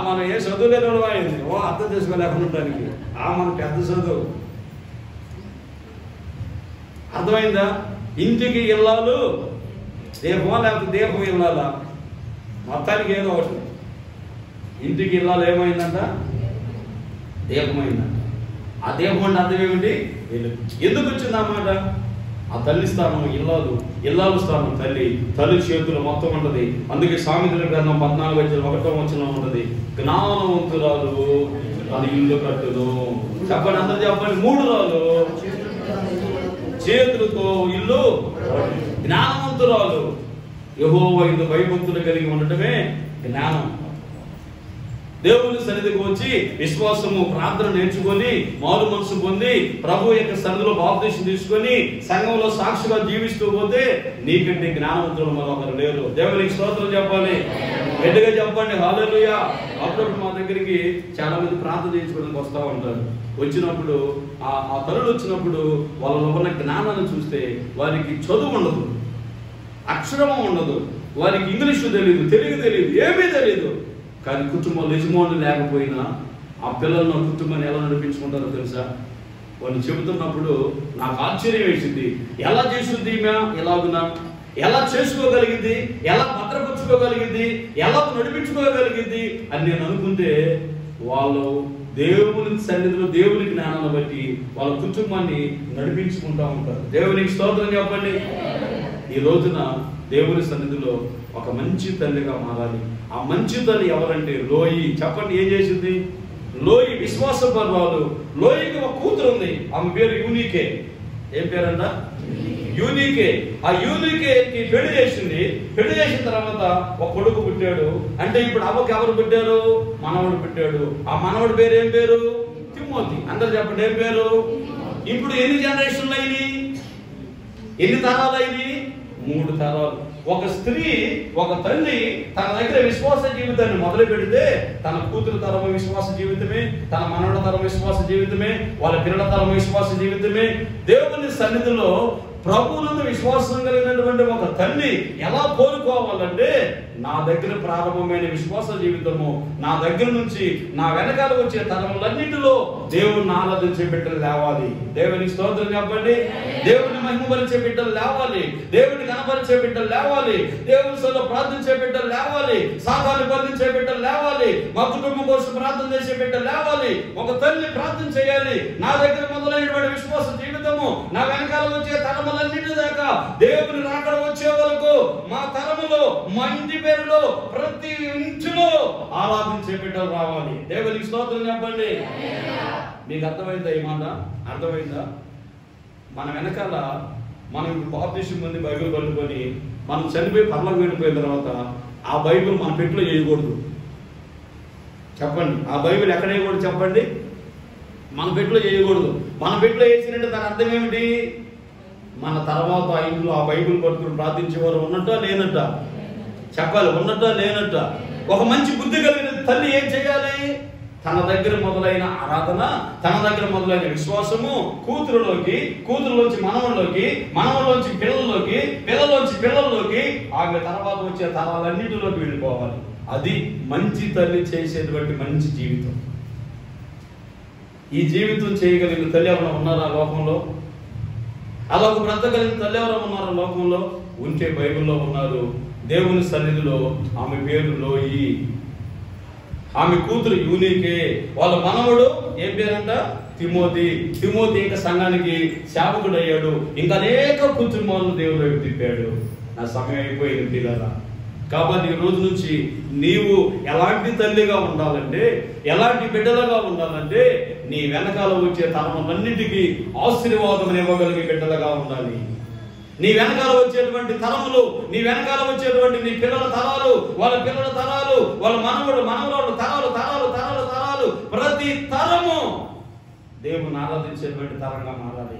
మనం ఏ చదువు లేని వాయింది అర్థం చేసుకోలేకుండానికి, మన పెద్ద చదువు. అర్థమైందా? ఇంటికి ఇల్లాలు దీపం లేకపోతే దీపం ఇల్లాలా, మొత్తానికి ఏదో ఒకటి. ఇంటికి ఇల్లాలు ఏమైందంట? దీపమైందంట. ఆ దీపం అంటే అర్థం ఏమిటి? ఎందుకు వచ్చింది అన్నమాట? ఆ తల్లి స్థానం ఇల్లాలు స్థానం తల్లి చేతులు మొత్తం ఉంటది. అందుకే సామెతల గ్రంథం 14:1 ఉంటది, జ్ఞానవంతురాలు అది ఇల్లు కట్టును. చెప్పండి, అందరు చెప్పండి. 3 రాళ్ళు చేతులతో ఇల్లు. జ్ఞానవంతురాలు యెహోవా యందు భయభక్తులు కలిగి ఉండటమే జ్ఞానం. దేవుని సన్నిధికి వచ్చి విశ్వాసము ప్రార్థన నేర్చుకొని మారు మనసు పొంది ప్రభు యొక్క సన్నిధిలో బాప్తిసం తీసుకొని సంఘంలో సాక్షిగా జీవిస్తూ పోతే నీకంటే జ్ఞానవంతులు మరొకరు లేరు. దేవునికి స్తోత్రం చెప్పాలి, గట్టిగా చెప్పండి, హల్లెలూయా. అప్పుడప్పుడు మా దగ్గరికి చాలా మంది ప్రార్థన చేయించుకోవడానికి వస్తూ ఉంటారు. వచ్చినప్పుడు ఆ తల్లులు వచ్చినప్పుడు వాళ్ళలో ఉన్న జ్ఞానాన్ని చూస్తే వారికి చదువు ఉండదు, అక్షరము ఉండదు, వారికి ఇంగ్లీషు తెలియదు, తెలుగు తెలియదు, ఏమీ తెలియదు. కానీ కుటుంబంలో యజమానులు లేకపోయినా ఆ పిల్లలను ఆ కుటుంబాన్ని ఎలా నడిపించుకుంటారో తెలుసా? వాళ్ళు చెబుతున్నప్పుడు నాకు ఆశ్చర్యం వేసింది. ఎలా చేస్తుంది ఈమె ఎలాగునా, ఎలా చేసుకోగలిగింది, ఎలా భద్రపరచుకోగలిగింది, ఎలా నడిపించుకోగలిగింది అని నేను అనుకుంటే వాళ్ళు దేవుని సన్నిధిలో దేవుని జ్ఞానాన్ని బట్టి వాళ్ళ కుటుంబాన్ని నడిపించుకుంటూ ఉంటారు. దేవునికి స్తోత్రం చెప్పండి. ఈ రోజున దేవుని సన్నిధిలో ఒక మంచి తల్లిగా మారాలి. ఆ మంచి తల్లి ఎవరంటే లోయి. చెప్పండి, ఏం చేసింది? లోయి విశ్వాసపరురాలు. లోయికి ఒక కూతురు ఉంది, ఆమె పేరు యూనికే. ఏం పేరంట? యూనికే. ఆ యూనికేకి పెళ్లి చేసింది. పెళ్లి చేసిన తర్వాత ఒక కొడుకు పుట్టాడు. అంటే ఇప్పుడు అవ్వకి ఎవరు పుట్టారు? మనవడు పుట్టాడు. ఆ మనవడి పేరు ఏం పేరు? తిమోతి. అందరు చెప్పండి, ఏం పేరు? ఇప్పుడు ఎన్ని జనరేషన్లు అయినాయి? ఎన్ని తరాలు అయినాయి? 3 తరాలు. ఒక స్త్రీ, ఒక తల్లి తన దగ్గర విశ్వాస జీవితాన్ని మొదలు పెడితే తన కూతురు తరం విశ్వాస జీవితమే, తన మనవడ తరం విశ్వాస జీవితమే, వాళ్ళ పిల్లల తరం విశ్వాస జీవితమే. దేవుని సన్నిధిలో ప్రభువునందు విశ్వాసం కలిగినటువంటి ఒక తల్లి ఎలా కోరుకోవాలంటే, నా దగ్గర ప్రారంభమైన విశ్వాస జీవితము, నా దగ్గర నుంచి నా వెనకాల వచ్చే తరములన్నింటిలో దేవుని ఆరాధించే బిడ్డలు లేవాలి. దేవునికి స్తోత్రం చెప్పండి. దేవుని మహిమపరిచే బిడ్డలు లేవాలి. దేవుని కనపరిచే బిడ్డలు లేవాలి. దేవుని సన్నిధిలో ప్రార్థించే బిడ్డలు లేవాలి. సాతాను బంధించే బిడ్డలు లేవాలి. మా కుటుంబం కోసం ప్రార్థన చేసే బిడ్డలు లేవాలి. ఒక తల్లి ప్రార్థన చేయాలి, నా దగ్గర మొదలైనటువంటి విశ్వాస జీవితము నా వెనకాల వచ్చే తరములన్నింటి దాకా దేవుని రాకడ వచ్చే వరకు మా తరములో, మా ఇంటి పేరులో, ప్రతి ఇంటిలో ఆరాధించే బిడ్డలు రావాలి. దేవునికి స్తోత్రం చెప్పండి. మీకు అర్థమైందా? ఈ మాట అర్థమైందా? మన వెనకాల మనం బాప్టిజం ముందు బైబిల్ పట్టుకొని మనం చనిపోయి పరలోకం వెళ్ళిపోయిన తర్వాత ఆ బైబిల్ మన పెట్టులో వేయకూడదు. చెప్పండి, ఆ బైబిల్ ఎక్కడ వేయకూడదు? చెప్పండి. మన పెట్టులో వేయకూడదు. మన పెట్టులో వేసినట్టు దాని అర్థం ఏమిటి? మన తర్వాత ఆ ఇంట్లో ఆ బైబిల్ పట్టుకుని ప్రార్థించేవారు ఉన్నట్ట లేనట్ట? చెప్పాలి, ఉన్నట్ట లేనట్ట? ఒక మంచి బుద్ధి కలిగిన తల్లి ఏం చేయాలి? తన దగ్గర మొదలైన ఆరాధన, తన దగ్గర మొదలైన విశ్వాసము కూతురులోంచి మనవల్లోకి, మనవల్లోంచి పిల్లల్లోకి, పిల్లల్లోంచి పిల్లల్లోకి, ఆమె తర్వాత వచ్చే తరాలన్నిటిలోకి వెళ్ళిపోవాలి. అది మంచి తల్లి చేసేటువంటి మంచి జీవితం. ఈ జీవితం చేయగలిగిన తల్లి ఎవరైనా ఉన్నారా లోకంలో? అలా ఒక బ్రతకగలిగిన తల్లి ఎవరైనా ఉన్నారా లోకంలో? ఉంటే బైబిల్లో ఉన్నారు. దేవుని సన్నిధిలో ఆమె పేరు లోయి, ఆమె కూతురు యూనికే, వాళ్ళ మనవడు ఏం పేరంట? తిమోతి. తిమోతి ఇంకా సంఘానికి సేవకుడు అయ్యాడు. ఇంకా అనేక కుటుంబాలను దేవుడు వైపు తిప్పాడు. నా సమయం అయిపోయింది పిల్లరా. కాబట్టి ఈ రోజు నుంచి నీవు ఎలాంటి తల్లిగా ఉండాలంటే, ఎలాంటి బిడ్డలుగా ఉండాలంటే, నీ వెనకాల వచ్చే తరములన్నిటికీ ఆశీర్వాదం ఇవ్వగలిగే బిడ్డలుగా ఉండాలి. నీ వెనకాల వచ్చేటువంటి తరములు, నీ వెనకాల వచ్చేటువంటి నీ పిల్లల తరాలు, వాళ్ళ పిల్లల తరాలు, వాళ్ళ మనవడు తరాలు తరాలు తరాలు తరాలు, ప్రతి తరము దేవుని ఆరాధించేటువంటి తరంగా మారాలి.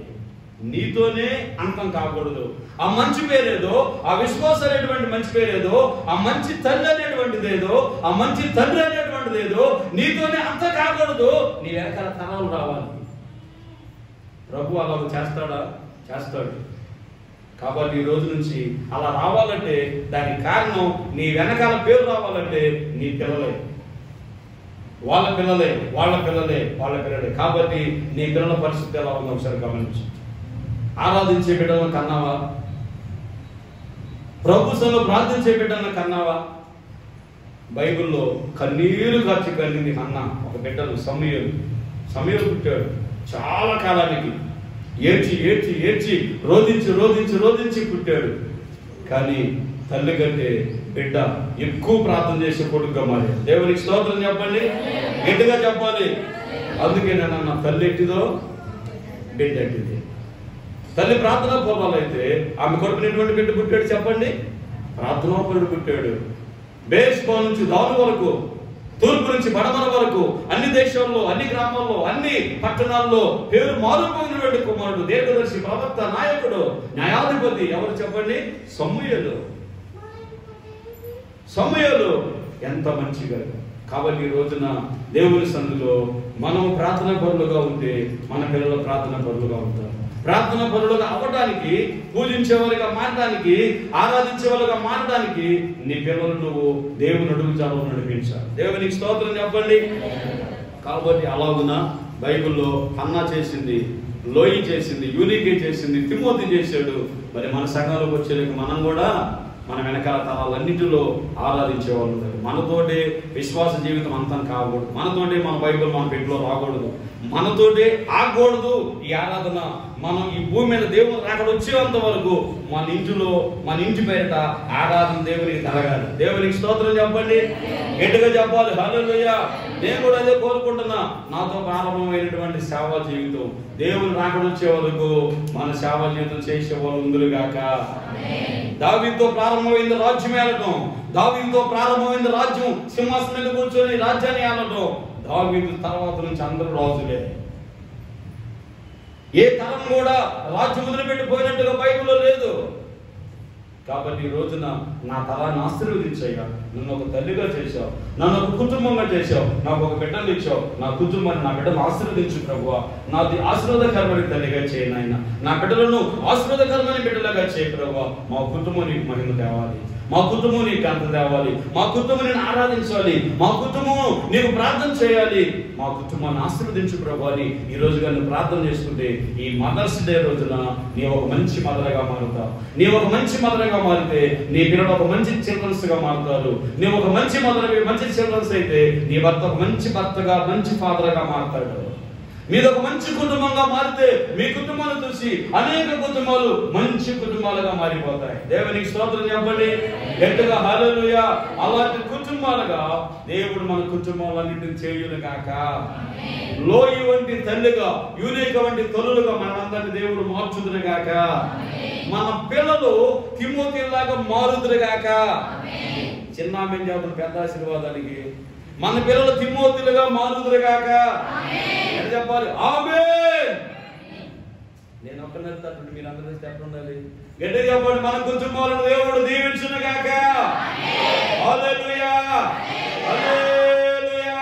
నీతోనే అంతం కాకూడదు. ఆ మంచి పేరేదో, ఆ విశ్వాసం అనేటువంటి మంచి పేరేదో, ఆ మంచి తల్లి అనేటువంటిదేదో, ఆ మంచి తండ్రి అనేటువంటిదేదో నీతోనే అంతం కాకూడదు. నీ వెనకాల తరాలు రావాలి. ప్రభు అలా చేస్తాడా? చేస్తాడు. కాబట్టి ఈ రోజు నుంచి అలా రావాలంటే దానికి కారణం, నీ వెనకాల పేరు రావాలంటే నీ పిల్లలే, వాళ్ళ పిల్లలే, వాళ్ళ పిల్లలే, వాళ్ళ పిల్లలే. కాబట్టి నీ పిల్లల పరిస్థితి ఎలా ఉందో ఒకసారి గమనించు. ఆరాధించే బిడ్డలను కన్నావా? ప్రభుత్వంలో ప్రార్థించే బిడ్డలను కన్నావా? బైబిల్లో కన్నీరు కార్చి కలిగింది అన్న ఒక బిడ్డను, సమూయేలు పుట్టాడు. చాలా కాలానికి ఏడ్చి ఏడ్చి ఏడ్చి రోధించి రోధించి రోధించి పుట్టాడు. కానీ తల్లి కంటే బిడ్డ ఎక్కువ ప్రార్థన చేసే కొడుకుగా మారాడు. దేవునికి స్తోత్రం చెప్పండి, గట్టిగా చెప్పాలి. అందుకే నేను తల్లి ఎట్టిదో బిడ్డ ఎట్టిది. తల్లి ప్రార్థనా పూర్వాలైతే ఆమె కొడుకునేటువంటి బిడ్డ పుట్టాడు. చెప్పండి, ప్రార్థనాపరుడు పుట్టాడు. బేస్బా నుంచి దాని వరకు, తూర్పు నుంచి పడమర వరకు, అన్ని దేశాల్లో, అన్ని గ్రామాల్లో, అన్ని పట్టణాల్లో పేరు మారుపోయినటువంటి కుమారుడు, దీర్ఘదర్శి, ప్రవక్త, నాయకుడు, న్యాయాధిపతి ఎవరు చెప్పండి? సమూయేలు ఎంత మంచిగా. కాబట్టి ఈ రోజున దేవుని సన్నిధిలో మనం ప్రార్థనా పరులుగా ఉంటే మన పిల్లలు ప్రార్థనా పరులుగా ఉంటారు. ప్రార్థనా పరులుగా అవ్వడానికి, పూజించేవారుగా మారడానికి, ఆరాధించేవారుగా మారడానికి నీ పిల్లలు నువ్వు దేవుని అడుగుజాడలో నడిపించాలి. దేవునికి స్తోత్రం చెప్పండి. కాబట్టి అలాగున బైబిల్లో హన్నా చేసింది, లోయి చేసింది, యూనికే చేసింది, తిమోతి చేశాడు. మరి మన సంఘాలకు వచ్చేందుకు మనం కూడా మన వెనకాల తరాలన్నింటిలో ఆరాధించేవాళ్ళు ఉంటారు. మనతోటే విశ్వాస జీవితం అంతం కాకూడదు. మనతోటే మన బైబిల్ మన పెట్టులో రాకూడదు. మనతోటే ఆగకూడదు ఈ ఆరాధన. మనం ఈ భూమి మీద దేవుడు అక్కడ వచ్చేంత వరకు మన ఇంటిలో మన ఇంటి పేరిట ఆరాధన దేవునికి కలగాలి. దేవునికి స్తోత్రం చెప్పండి, గట్టిగా చెప్పాలి హల్లెలూయా. నేను కూడా అదే కోరుకుంటున్నా. నాతో ప్రారంభమైనటువంటి సేవా జీవితం దేవుని రాకడ వచ్చే వరకు మన సేవా జీవితం చేసే వాళ్ళు ఉందురుగాక. దావీదుతో ప్రారంభమైంది రాజ్యం ఏలటం, దావీదుతో ప్రారంభమైంది రాజ్యం, సింహాసనం మీద కూర్చొని రాజ్యాన్ని ఏలటం. దావీదు తర్వాత నుంచి అందరూ రాజులే. ఏ తరం కూడా రాజ్యం వదిలిపెట్టిపోయినట్టుగా బైబిల్లో లేదు. కాబట్టి ఈ రోజున నా తరాన్ని ఆశీర్వదించయ్యా. నన్ను ఒక తల్లిగా చేశావు, నన్ను ఒక కుటుంబంగా చేశావు, నాకు ఒక బిడ్డలు ఇచ్చావు. నా కుటుంబాన్ని, నా బిడ్డను ఆశీర్వదించు ప్రభువా. నాది ఆశీర్వాదకరమైన తల్లిగా చేయి నాయన. నా బిడ్డలను ఆశీర్వాదకరమైన బిడ్డలుగా చేయి ప్రభువా. మా కుటుంబం నీకు మహిమ తేవాలి, మా కుటుంబం నీకు ఘనత తేవాలి, మా కుటుంబం నేను ఆరాధించాలి, మా కుటుంబం నీకు ప్రార్థన చేయాలి. మా కుటుంబాన్ని ఆశీర్వదించు ప్రభు అని ఈ రోజుగా నువ్వు ప్రార్థన చేసుకుంటే ఈ మదర్స్ డే రోజున నీ ఒక మంచి మదర్గా మారుతావు. నీ ఒక మంచి మదర్గా మారితే నీ పిల్లలు ఒక మంచి చిల్డ్రన్స్ గా మారుతారు. నీ ఒక మంచి మదర్, మంచి చిల్డ్రన్స్ అయితే నీ భర్త ఒక మంచి భర్తగా, మంచి ఫాదర్ గా మారుతాడు. మీది ఒక మంచి కుటుంబంగా మారితే మీ కుటుంబాన్ని చూసి అనేక కుటుంబాలు మంచి కుటుంబాలుగా మారిపోతాయి. దేవునికి స్తోత్రం చెప్పండి గట్టిగా హల్లెలూయా. అలాంటి కుటుంబాలుగా దేవుడు మన కుటుంబాలన్నింటినీ చేయును గాక. లోయి వంటి తల్లిగా, యూనిక వంటి తల్లులుగా మనందరినీ దేవుడు మార్చుదును గాక. మన పిల్లలు తిమోతిలాగా మారుదురు గాక. చిన్న జాతులు పెద్ద ఆశీర్వాదానికి మన పిల్లలు తిమోతిలుగా మారుదురు గాక. చెప్పాలి ఆమేన్. నేను ఒక్కరిని మీరు అందరూ స్టెప్ ఉండాలి. గట్టిగా చెప్పండి, మన కుటుంబాలను దేవుడు దీవించును గాక. హల్లెలూయా హల్లెలూయా.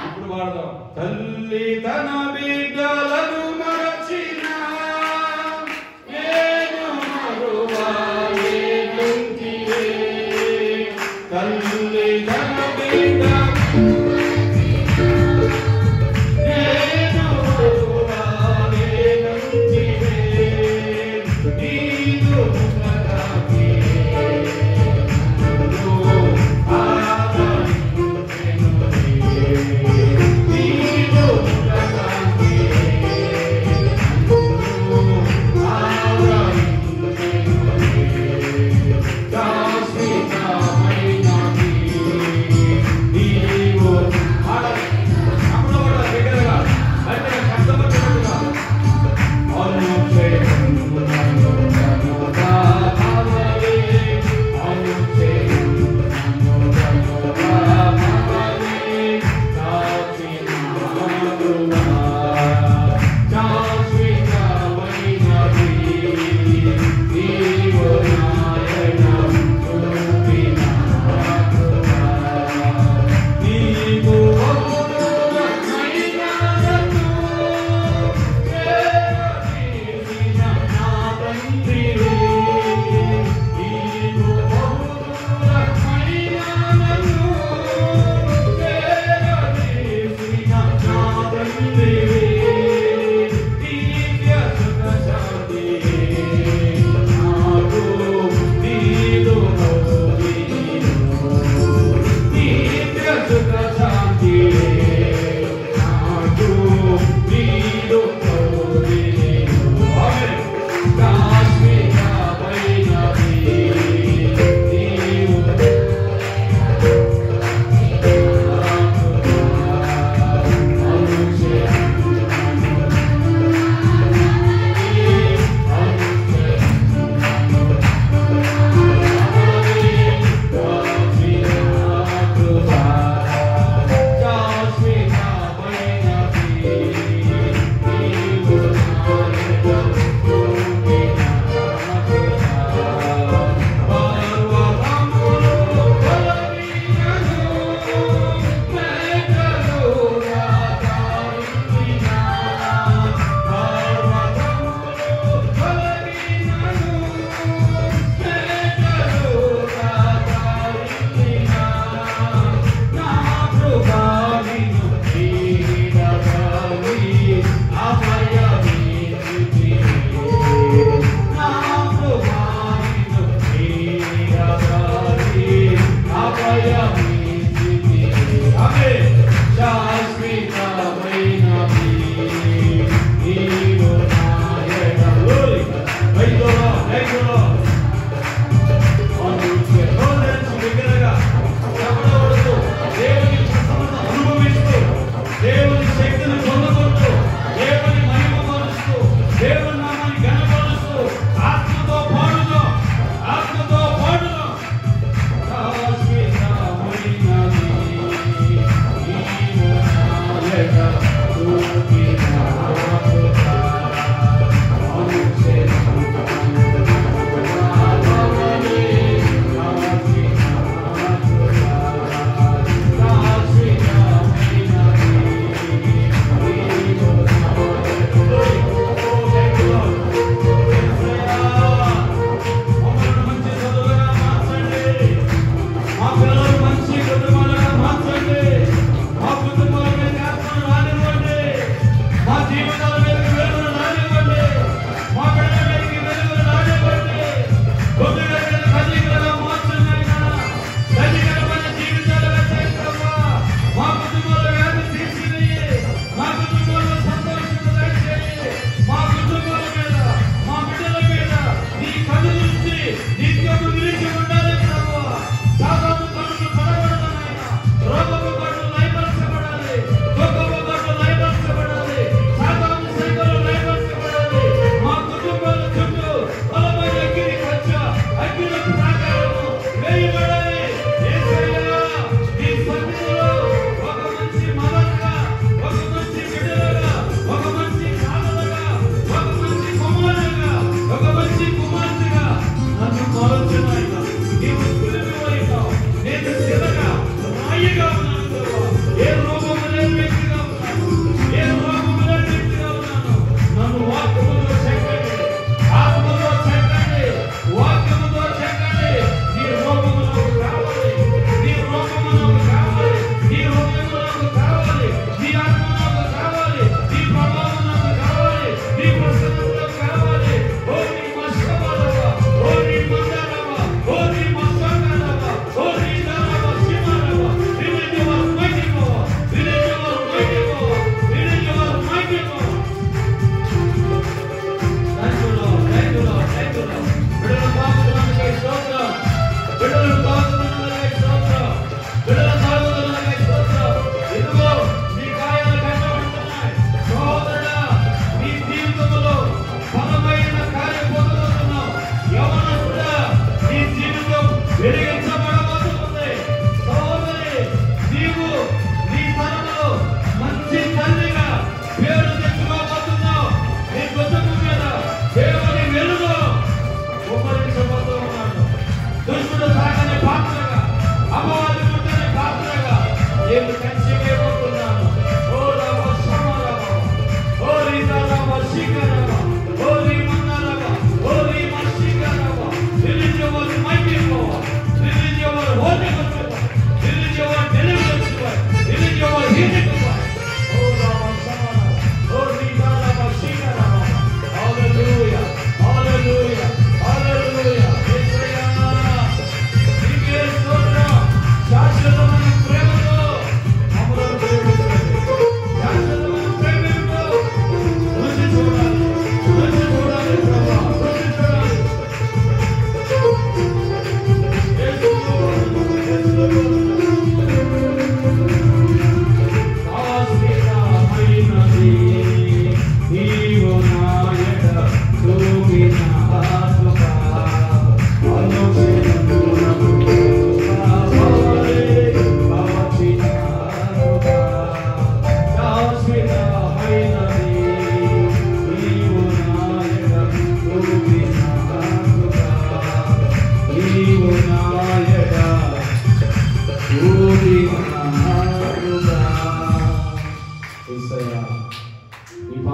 ఇప్పుడు పాడదాం. తల్లి తన బిడ్డలను మరచినా నేను మరువలేనుంటివే. తల్లి తన బిడ్డ I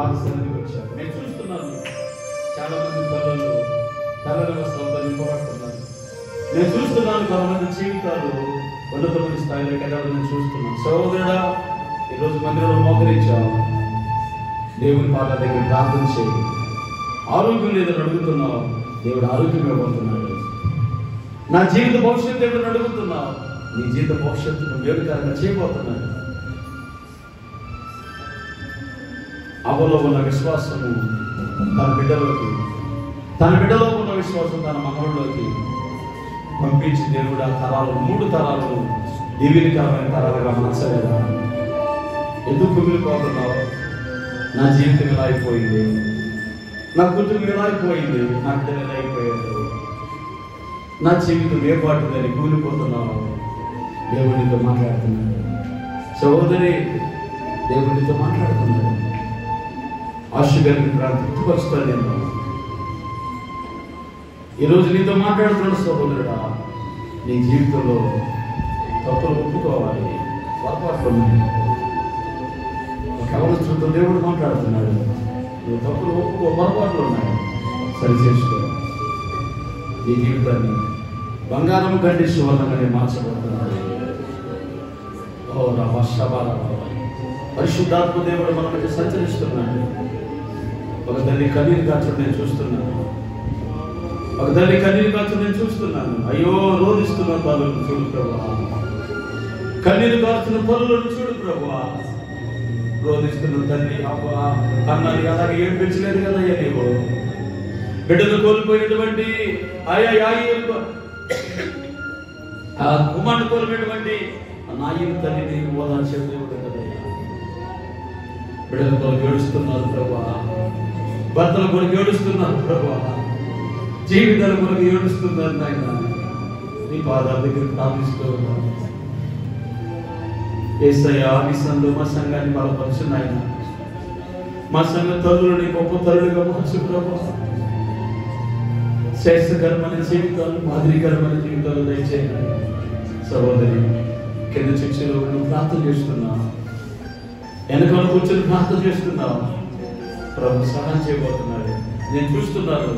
పాద సన్నిధికి వచ్చారు. నేను చూస్తున్నాను చాలా మంది పిల్లలు తెల్లని వస్త్రంతో నింపబడుతున్నారు. నేను చూస్తున్నాను కొంతమంది జీవితాలు ఉన్నతమైన స్థాయిలోకి వెళ్ళాలని చూస్తున్నాను. సహోదరుడా, ఈరోజు మందిరంలో మోకరించావు, దేవుని పాదాల దగ్గర ప్రార్థన చేయి. ఆరోగ్యం లేదని అడుగుతున్నావు, దేవుడు ఆరోగ్యం ఇవ్వబోతున్నాడు. నా జీవిత భవిష్యత్తు దేవుడిని అడుగుతున్నావు, నీ జీవిత భవిష్యత్తును వేడుకరంగా చేయబోతున్నాడు. అవలో ఉన్న విశ్వాసము తన బిడ్డలో ఉన్న విశ్వాసం తన మనవడిలోకి పంపించి దేవుడు ఆ తరాలు 3 తరాలను దీవెనకరమైన తరాలుగా మార్చలేదా? ఎందుకు కుమిలిపోతున్నావు? నా జీవితం ఇలా అయిపోయింది, నా కుటుంబం ఇలా అయిపోయింది, నా బిడ్డలు ఇలా అయిపోయాడు, నా జీవితం ఏపాటుదని కూలిపోతున్నావు. దేవుడితో మాట్లాడుతున్నాడు. సహోదరి, దేవుడితో మాట్లాడుతున్నాడు. ఆశగారిని తృప్తిపరుస్తాను. నేను ఈరోజు నీతో మాట్లాడుతున్నాడు. సహోదరుడా, నీ జీవితంలో తప్పులు ఒప్పుకోవాలి, పొరపాట్లు ఉన్నాయి. కేవలం దేవుడు మాట్లాడుతున్నాడు. నువ్వు తప్పులు ఒప్పుకో, పొరపాట్లు ఉన్నాయి, సరి చేసుకో. నీ జీవితాన్ని బంగారం కంటే సువర్ణంగానే మార్చబడుతున్నాడు. ఓ రామ శబాల పరిశుద్ధాత్మ దేవుడు మన మధ్య సంచరిస్తున్నాడు. ఒక తల్లి కన్నీరు కాచడం నేను చూస్తున్నాను. ఒక తల్లి కన్నీరు కాచడం నేను చూస్తున్నాను. అయ్యో, రోధిస్తున్న తల్లులను చూడు ప్రభువా, కన్నీరు కాచున్న తల్లులను చూడు ప్రభువా. రోధిస్తున్న తల్లి అబ్బా అన్నది అలాగే ఏం పెంచలేదు కదా అయ్యా. నీవు బిడ్డలు కోల్పోయినటువంటి ఆ కుమారుడు కోల్పోయినటువంటి నాయన తల్లిని ఓదార్చే దేవుడు కదయ్యా. బిడ్డలు కొరకు ఏడుస్తున్నారు ప్రభువా, భర్తల కొరకు ఏడుస్తున్నారు ప్రభువా, జీవితాల కొరకు ఏడుస్తున్నారు నాయన. నీ పాదాల దగ్గర ప్రార్థిస్తూ ఉన్నాను. యేసయ్యా, నీ సంఘంలో మా సంఘాన్ని బలపరచు నాయన. మా సంఘ తల్లులని గొప్ప తల్లులుగా మార్చు ప్రభువా. శ్రేష్టకరమైన జీవితాలు, మాదిరికరమైన జీవితాలు దయచేయండి. సహోదరి, కింద చర్చలో నువ్వు ప్రార్థన చేస్తున్నావు, వెనకాల కూర్చొని ప్రార్థన చేస్తున్నావు. ప్రభు సహాయం చేయబోతున్నాడు. నేను చూస్తున్నాను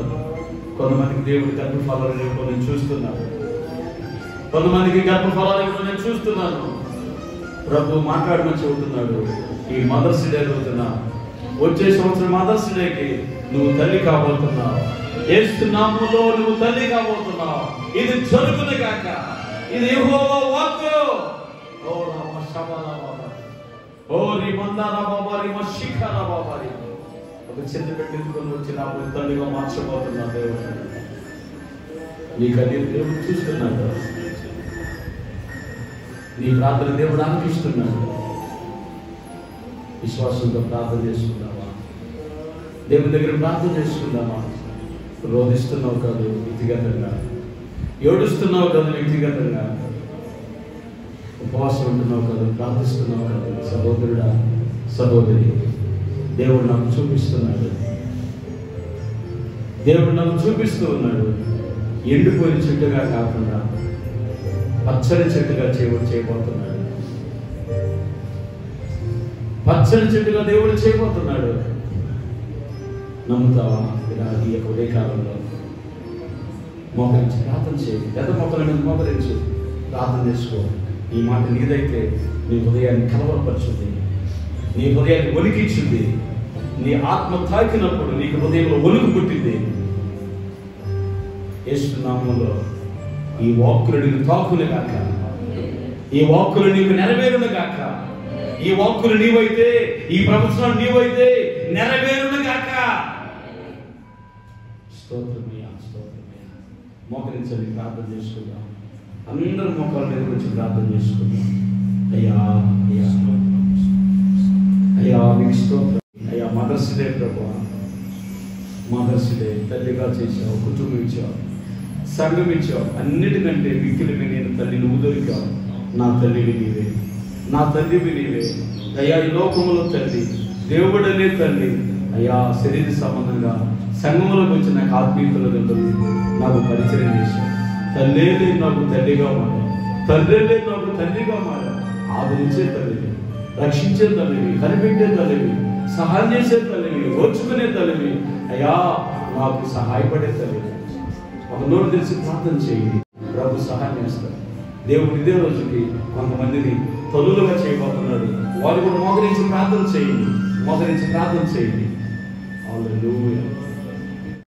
కొంతమందికి దేవుడి గర్భఫలాలు ఇవ్వడం నేను చూస్తున్నాను. కొంతమందికి గర్భఫలాలు ఇవ్వడం నేను చూస్తున్నాను. ప్రభు మాట్లాడమని చెబుతున్నాడు. ఈ మదర్స్ డే రోజున, వచ్చే సంవత్సరం మదర్స్ డేకి నువ్వు తల్లి కాబోతున్నావు. యేసు నామములో నువ్వు తల్లి కాబోతున్నావు. ఇది జరుగును గాక. ఇది యెహోవా వాక్కు. ఓ రామ శబాల బాబా, ఓ రి మందార బాబా, రి మషిఖార బాబా. ఒక చిన్న పెట్టించుకొని వచ్చి నా తల్లిగా మార్చబోతున్నా దేవుడు. నీకు అది దేవుడు చూస్తున్నాడు. నీ ప్రార్థన దేవుడు ఆలకిస్తున్నాడు. విశ్వాసంతో ప్రార్థన చేసుకుందామా? దేవుని దగ్గర ప్రార్థన చేసుకుందామా? రోధిస్తున్నావు కాదు వ్యక్తిగతంగా, ఏడుస్తున్నావు కాదు వ్యక్తిగతంగా, ఉపవాసం ఉంటున్నావు కాదు, ప్రార్థిస్తున్నావు కాదు. సహోదరుడా, సహోదరి, దేవుడు నాకు చూపిస్తున్నాడు. దేవుడు నాకు చూపిస్తూ ఉన్నాడు. ఎండిపోయిన చెట్టుగా కాకుండా పచ్చని చెట్టుగా చేయబోతున్నాడు. పచ్చని చెట్టుగా దేవుడు చేయబోతున్నాడు. నమ్ముతావా? ఇలా ఈ యొక్క ఉదయకాలంలో మోకరించి ప్రార్థన చేయి. పెద్ద మొక్కల మీద మోకరించు, ప్రార్థన చేసుకో. ఈ మాట నీదైతే నీ హృదయాన్ని కలవరపరుచుంది, నీ హృదయాన్ని వణికించింది. నీ ఆత్మ తాకినప్పుడు నీకు హృదయంలో వణుకు పుట్టింది. యేసు నామములో ఈ వాక్కులు నీకు తాకును గాక, ఈ వాక్కులు నీకు నెరవేరును గాక. ఈ వాక్కులు నీవైతే, ఈ ప్రవచనం నీవైతే నెరవేరును గాక. స్తోత్రమయ్యా, స్తోత్రమయ్యా. మోకరించండి, ప్రార్థన చేసుకుందాం. అందరూ మోకాళ్ళ మీద వచ్చి ప్రార్థన చేసుకుందాం. అయ్యా అయ్యా అయ్యా, మీకు స్తోత్రం అయ్యా. మదర్స్ డే ప్రభువా, మదర్స్ డే తల్లిగా చేసావు, కుటుంబం ఇచ్చావు, సంఘం ఇచ్చావు. అన్నిటికంటే మిక్కిలిగా నేను తల్లి నువ్వు దొరికావు. నా తల్లివి నీవే, నా తల్లివి నీవే అయ్యా. ఈ లోకములో తల్లి, దేవుడనే తల్లి అయ్యా. శరీర సంబంధంగా సంఘంలోకి వచ్చి నాకు ఆత్మీయతలో నాకు పరిచయం చేశావు. తల్లే నాకు తల్లిగా మారా, తల్లే నాకు తల్లిగా మారా. ఆదరించే తల్లివి, రక్షించే తల్లివి, కనిపెట్టే తల్లివి, సహాయం చేసే తల్లివి, ఓర్చుకునే తల్లివి, అయ్యా నాకు సహాయపడే తల్లి. ఒక నోరు తెలిసి ప్రార్థన చేయండి, ప్రభు సహాయం చేస్తారు. దేవుడు ఇదే రోజుకి కొంతమందిని తల్లులుగా చేయబోతున్నాడు. వారు కూడా మోకరించి ప్రార్థన చేయండి, మోకరించి ప్రార్థన చేయండి. హల్లెలూయా.